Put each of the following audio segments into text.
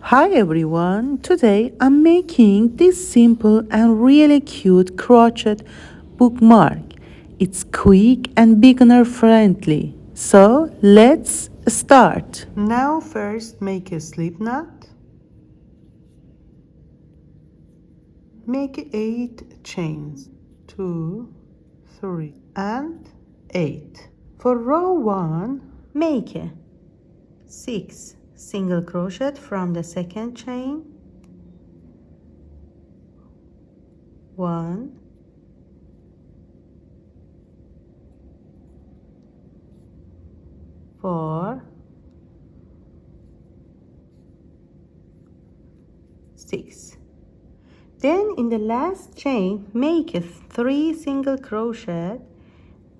Hi everyone! Today I'm making this simple and really cute crochet bookmark. It's quick and beginner friendly. So let's start. Now first make a slip knot. Make 8 chains. 2, 3 and 8. For row 1 make 6 single crochet from the second chain. 1, 4, 6. Then in the last chain make 3 single crochet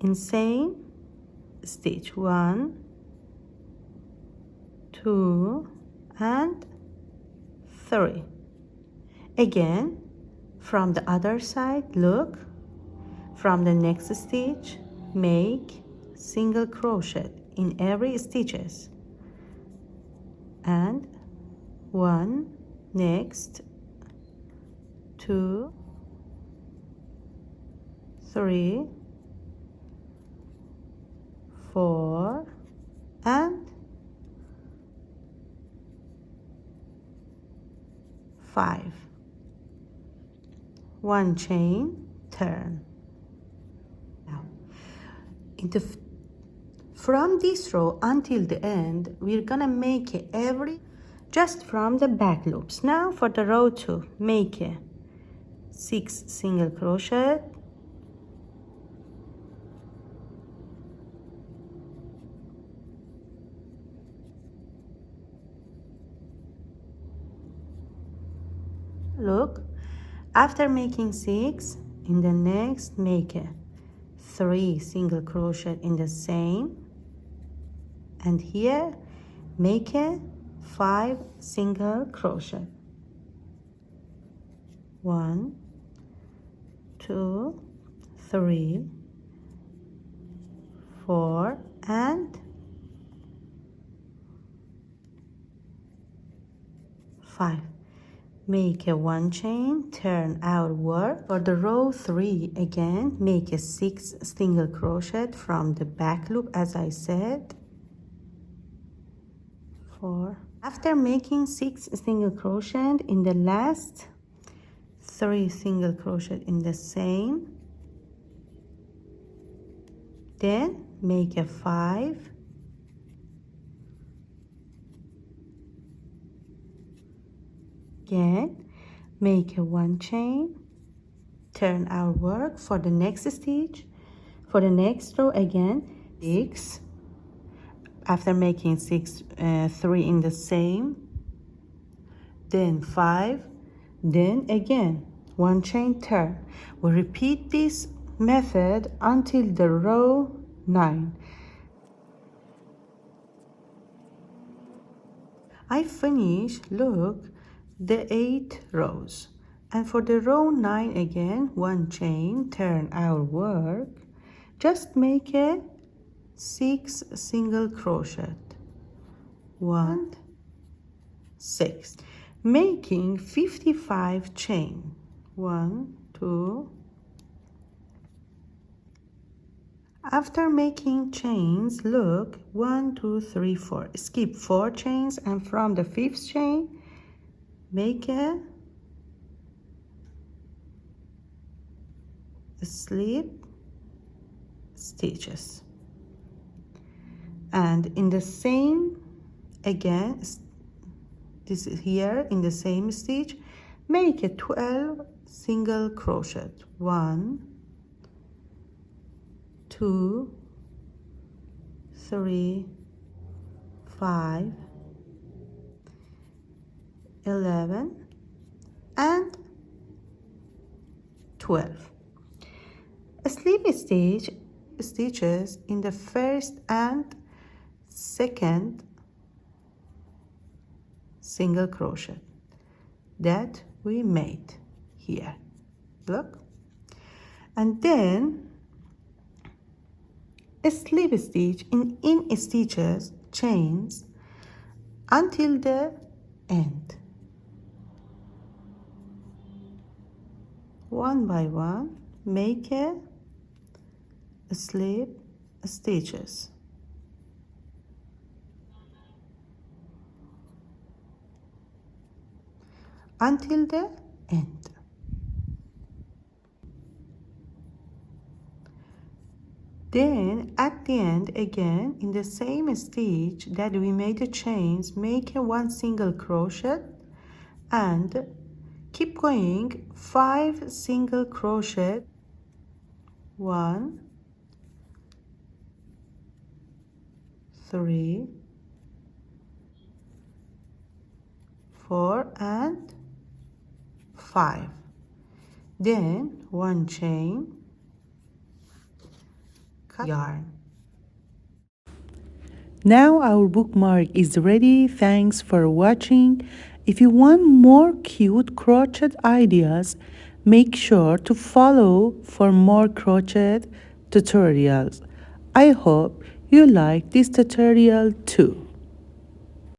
in same stitch. 1, 2 and 3. Again from the other side, look, from the next stitch make single crochet in every stitches and 1, next 2, 3, 4 and 5. 1 chain, turn. Now from this row until the end we're gonna make every just from the back loops. Now for the row 2 make 6 single crochet, look, after making 6 in the next make 3 single crochet in the same, and here make 5 single crochet. 1, 2, 3, 4 and 5. Make 1 chain, turn outward. For the row 3 again make 6 single crochet from the back loop as I said. 4. After making 6 single crochet in the last 3 single crochet in the same, then make 5, again make 1 chain, turn outward. For the next stitch, for the next row again 6, after making 6 3 in the same, then 5, then again 1 chain, turn. We repeat this method until the row 9. I finish, look, the 8 rows, and for the row 9 again 1 chain, turn outward, just make 6 single crochet. 1, 6, making 55 chain. 1, 2. After making chains, look, 1, 2, 3, 4. Skip 4 chains, and from the 5th chain make a slip stitches, and in the same again, this is here in the same stitch, make a 12 single crochet. 1, 2, 3, 5, 11 and 12. Slip stitches in the first and second single crochet that we made here, look, and then a slip stitch in stitches chains until the end. one by one make a slip stitches until the end. Then at the end again in the same stitch that we made the chains, make a one single crochet and keep going 5 single crochet, 1, 3, 4 and 5. Then one chain, cut yarn. Now our bookmark is ready. Thanks for watching. If you want more cute crochet ideas, make sure to follow for more crochet tutorials. I hope you like this tutorial too.